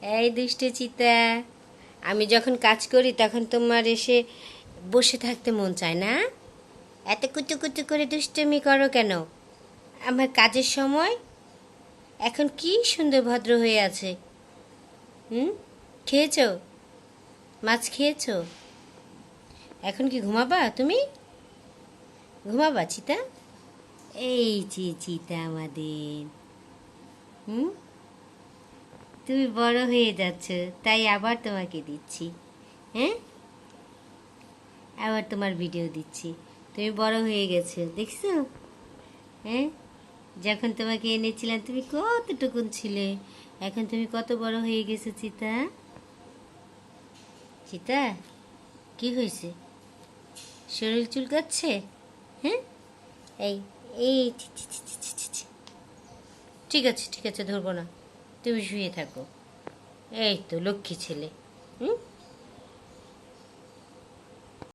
এই দুষ্টু চিতা, আমি যখন কাজ করি তখন তোমার এসে বসে থাকতে মন চায় না? এত কুচু কুচু করে দুষ্টুমি করো কেন? আমার কাজের সময় এখন কি সুন্দর ভদ্র হয়ে আছে। হুম, খেয়েছো? মাছ খেয়েছো? এখন কি ঘুমাবা তুমি? ঘুমাবা চিতা? এই যে চিতা আমাদের, হুম, তুমি বড় হয়ে যাচ্ছ, তাই আবার তোমাকে দিচ্ছি। হ্যাঁ, আবার তোমার ভিডিও দিচ্ছি। তুমি বড় হয়ে গেছো, দেখছো? হ্যাঁ, যখন তোমাকে এনেছিলাম তুমি কতটুকুন ছিলে, এখন তুমি কত বড় হয়ে গেছো চিতা। চিতা, কি হয়েছে? শরীর চুলকাচ্ছে? হ্যাঁ, এই এই ছি, ছি, ছি, ছি, ছি, ছি, ছি। ঠিক আছে ঠিক আছে, ধরবো না, তুমি শুয়ে থাকো। এই তো লক্ষ্মী ছেলে। হুম।